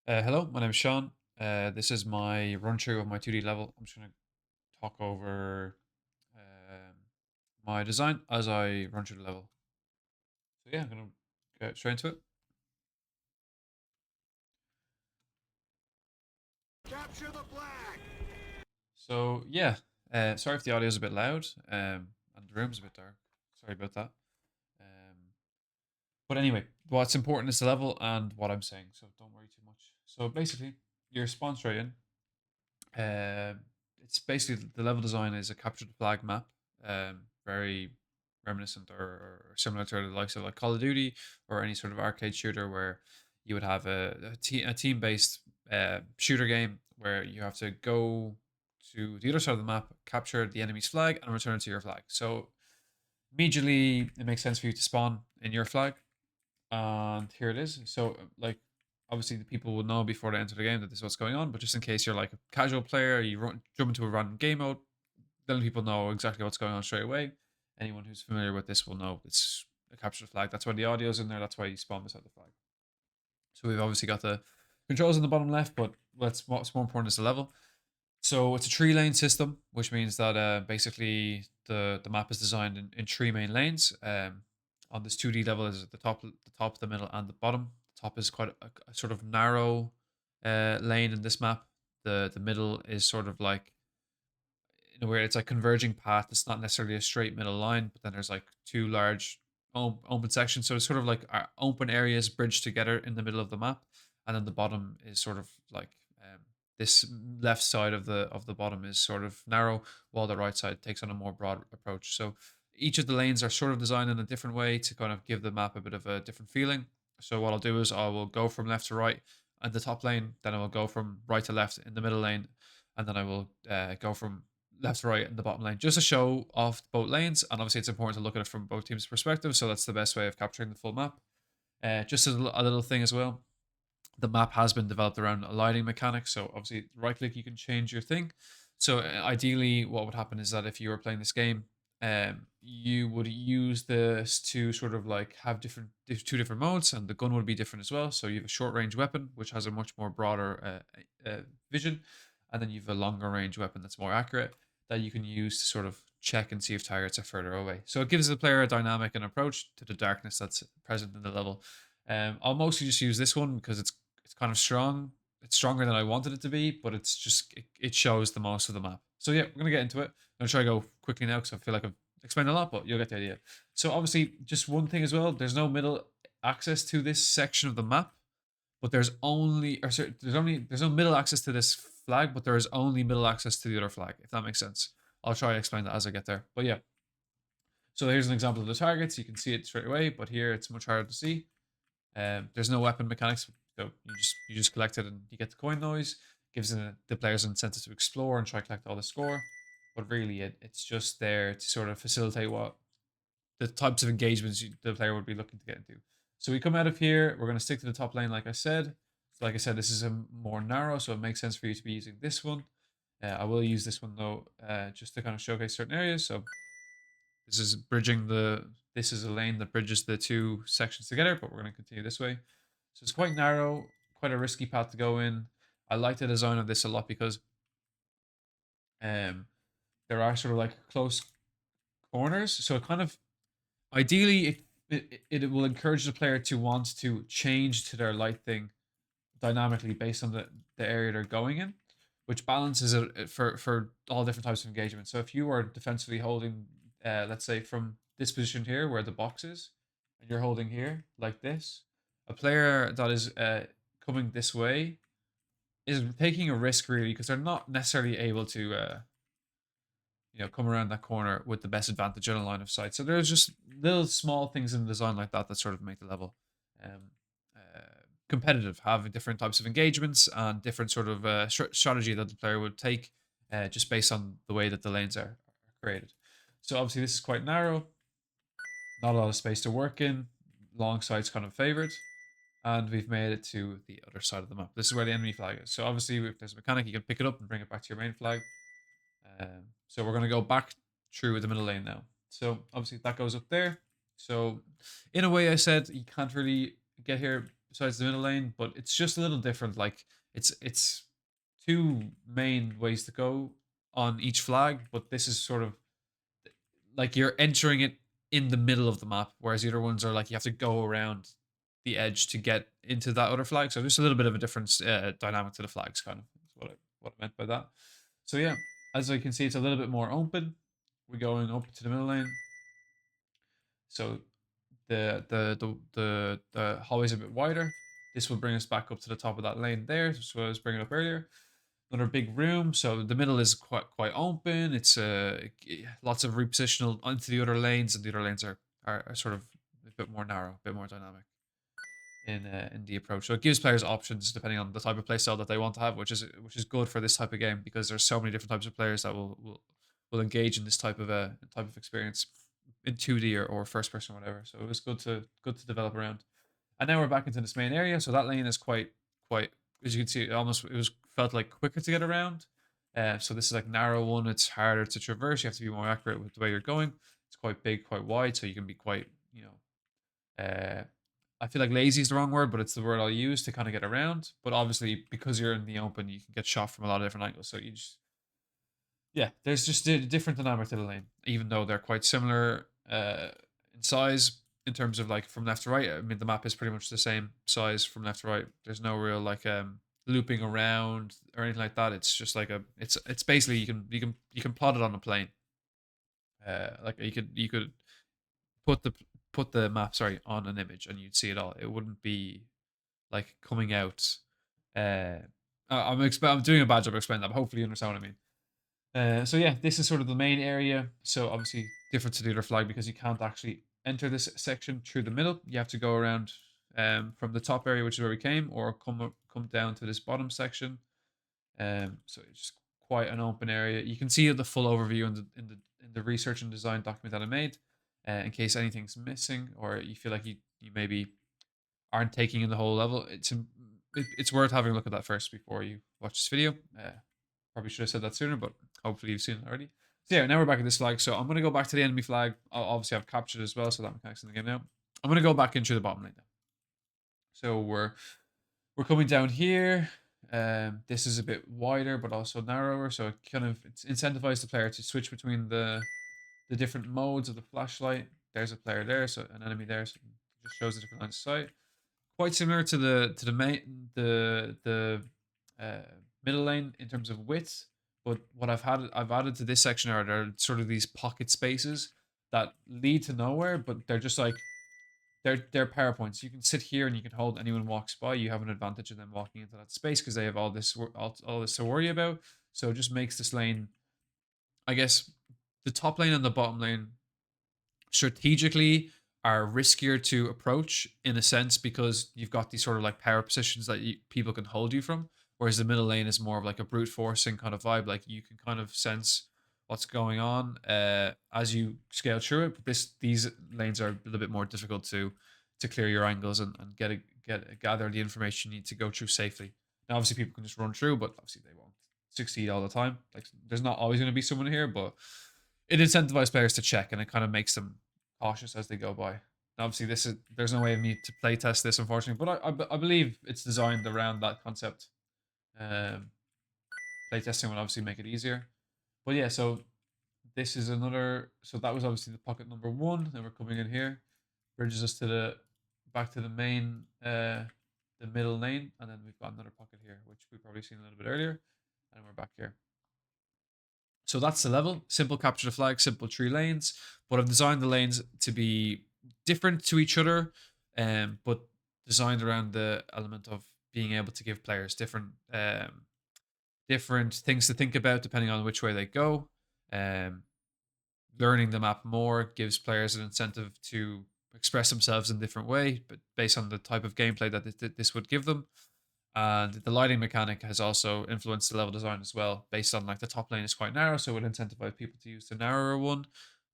Hello, my name is Sean. This is my run through of my 2D level. I'm just going to talk over um, my design as I run through the level. So yeah, I'm going to get straight into it. Capture the flag! So yeah, sorry if the audio is a bit loud and the room's a bit dark. Sorry about that. Um, but anyway, what's important is the level and what I'm saying, so don't worry too much. So basically, your spawn straight in. It's basically the level design is a capture the flag map, very reminiscent or similar to the likes of like Call of Duty or any sort of arcade shooter where you would have a team based shooter game where you have to go to the other side of the map, capture the enemy's flag, and return it to your flag. So immediately it makes sense for you to spawn in your flag, and here it is. So, like, obviously, the people will know before they enter the game that this is what's going on. But just in case you're like a casual player, jump into a random game mode, then people know exactly what's going on straight away. Anyone who's familiar with this will know it's a capture flag. That's why the audio's in there. That's why you spawn beside the flag. So we've obviously got the controls in the bottom left, but what's more important is the level. So it's a 3 lane system, which means that basically the map is designed in 3 main lanes. On this 2D level is the top, the middle, and the bottom. The top is quite a sort of narrow lane in this map. The middle is sort of like in a way it's like converging path. It's not necessarily a straight middle line, but then there's like two large open sections. So it's sort of like open areas bridged together in the middle of the map, and then the bottom is sort of like this left side of the bottom is sort of narrow, while the right side takes on a more broad approach. So each of the lanes are sort of designed in a different way to kind of give the map a bit of a different feeling. So what I'll do is I will go from left to right in the top lane, then I will go from right to left in the middle lane, and then I will go from left to right in the bottom lane just to show off both lanes. And obviously, it's important to look at it from both teams' perspectives. So that's the best way of capturing the full map. Just a little thing as well. The map has been developed around a lighting mechanic. So obviously, right click, you can change your thing. So ideally, what would happen is that if you were playing this game, you would use this to sort of like have two different modes, and the gun would be different as well. So you have a short range weapon, which has a much more broader vision, and then you have a longer range weapon that's more accurate that you can use to sort of check and see if targets are further away. So it gives the player a dynamic and approach to the darkness that's present in the level. I'll mostly just use this one because it's kind of strong. It's stronger than I wanted it to be, but it shows the most of the map. So yeah, we're gonna get into it. I'm gonna try to go quickly now because I feel like I've explained a lot, but you'll get the idea. So obviously, just one thing as well. There's no middle access to this section of the map, but there's no middle access to this flag, but there is only middle access to the other flag. If that makes sense, I'll try to explain that as I get there. But yeah, so here's an example of the targets. You can see it straight away, but here it's much harder to see. There's no weapon mechanics, so you just collect it and you get the coin noise. Gives the players an incentive to explore and try to collect all the score. But really, it's just there to sort of facilitate what the types of engagements the player would be looking to get into. So we come out of here. We're going to stick to the top lane, like I said. So like I said, this is a more narrow, so it makes sense for you to be using this one. I will use this one though, just to kind of showcase certain areas. So this is bridging the. This is a lane that bridges the two sections together, but we're going to continue this way. So it's quite narrow, quite a risky path to go in. I like the design of this a lot because um, there are sort of like close corners. So it kind of ideally it will encourage the player to want to change to their light thing dynamically based on the area they're going in, which balances it for all different types of engagement. So if you are defensively holding, let's say from this position here where the box is, and you're holding here like this, a player that is coming this way is taking a risk really because they're not necessarily able to come around that corner with the best advantage in a line of sight. So there's just little small things in the design like that that sort of make the level um, uh, competitive, having different types of engagements and different sort of strategy that the player would take just based on the way that the lanes are created. So obviously this is quite narrow, not a lot of space to work in. Long side's kind of favored. And we've made it to the other side of the map. This is where the enemy flag is. So obviously, if there's a mechanic, you can pick it up and bring it back to your main flag. So we're going to go back through the middle lane now. So obviously that goes up there. So in a way, I said you can't really get here besides the middle lane, but it's just a little different. Like it's two main ways to go on each flag, but this is sort of like you're entering it in the middle of the map, whereas the other ones are like you have to go around the edge to get into that other flag. So just a little bit of a different dynamic to the flags, kind of. Is what I meant by that. So yeah, as I can see, it's a little bit more open. We're going up to the middle lane. So the hallway's a bit wider. This will bring us back up to the top of that lane there. So I was bringing up earlier. Another big room. So the middle is quite open. It's lots of repositional onto the other lanes, and the other lanes are sort of a bit more narrow, a bit more dynamic in the approach. So it gives players options depending on the type of playstyle that they want to have, which is good for this type of game because there's so many different types of players that will engage in this type of experience in 2D or first person or whatever. So it was good to develop around. And now we're back into this main area. So that lane is quite as you can see, it was felt like quicker to get around. So this is like narrow one. It's harder to traverse. You have to be more accurate with the way you're going. It's quite big, quite wide, so you can be quite I feel like lazy is the wrong word, but it's the word I'll use to kind of get around. But obviously, because you're in the open, you can get shot from a lot of different angles. So you just yeah, there's just a different dynamic to the lane, even though they're quite similar in size in terms of like from left to right. I mean, the map is pretty much the same size from left to right. There's no real like looping around or anything like that. It's just like it's basically you can plot it on a plane. Like you could put the put the map on an image and you'd see it all. It wouldn't be like coming out. Uh, I'm doing a bad job of explaining that, but hopefully you understand what I mean. So yeah, this is sort of the main area. So obviously different to the other flag because you can't actually enter this section through the middle. You have to go around from the top area, which is where we came, or come down to this bottom section. So it's just quite an open area. You can see the full overview in the research and design document that I made, in case anything's missing or you feel like you maybe aren't taking in the whole level. It's worth having a look at that first before you watch this video. Probably should have said that sooner, but hopefully you've seen it already. So yeah, now we're back at this flag. So I'm going to go back to the enemy flag. Obviously I've captured as well, so that mechanic's in the game now. I'm going to go back into the bottom lane now. So we're coming down here. This is a bit wider, but also narrower. So it's incentivizes the player to switch between the different modes of the flashlight. There's a player there, so an enemy there, so it just shows the different lines of sight. Quite similar to the main uh, middle lane in terms of width, but what I've added to this section are sort of these pocket spaces that lead to nowhere, but they're just like they're power points. You can sit here and you can hold anyone walks by. You have an advantage of them walking into that space because they have all this to worry about. So it just makes this lane, I guess, the top lane and the bottom lane strategically are riskier to approach in a sense because you've got these sort of like power positions that people can hold you from, whereas the middle lane is more of like a brute forcing kind of vibe. Like you can kind of sense what's going on as you scale through it. But these lanes are a little bit more difficult to clear your angles and gather the information you need to go through safely. Now, obviously, people can just run through, but obviously they won't succeed all the time. Like there's not always going to be someone here, but it incentivizes players to check, and it kind of makes them cautious as they go by. Now, obviously, there's no way of me to play test this, unfortunately, but I believe it's designed around that concept. Um, Play testing will obviously make it easier, but yeah. So this is another. So that was obviously the pocket number one. Then we're coming in here, bridges us to the back to the main, the middle lane, and then we've got another pocket here, which we've probably seen a little bit earlier, and we're back here. So that's the level. Simple capture the flag, simple 3 lanes. But I've designed the lanes to be different to each other, but designed around the element of being able to give players different things to think about depending on which way they go. Um, Learning the map more gives players an incentive to express themselves in a different way, but based on the type of gameplay that this would give them. And the lighting mechanic has also influenced the level design as well, based on like the top lane is quite narrow, so it would incentivize people to use the narrower one.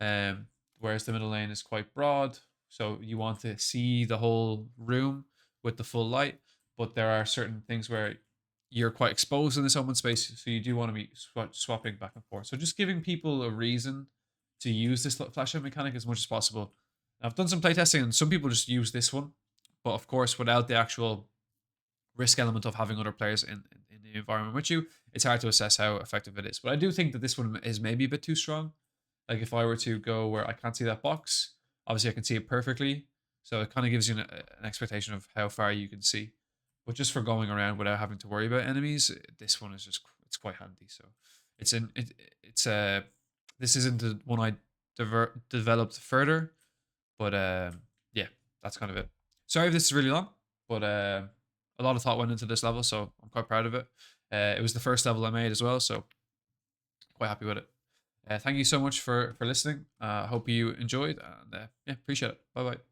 Um, Whereas the middle lane is quite broad, so you want to see the whole room with the full light. But there are certain things where you're quite exposed in this open space, so you do want to be swapping back and forth. So just giving people a reason to use this flashlight mechanic as much as possible. Now, I've done some playtesting, and some people just use this one But of course, without the actual risk element of having other players in the environment with you, it's hard to assess how effective it is. But I do think that this one is maybe a bit too strong. Like if I were to go where I can't see that box, obviously I can see it perfectly. So it kind of gives you an expectation of how far you can see. But just for going around without having to worry about enemies, this one is just it's quite handy. So it's this isn't the one I developed further, but yeah, that's kind of it. Sorry if this is really long, but a lot of thought went into this level, so I'm quite proud of it. It was the first level I made as well, so quite happy with it. Thank you so much for listening. I hope you enjoyed, and yeah, appreciate it. Bye bye.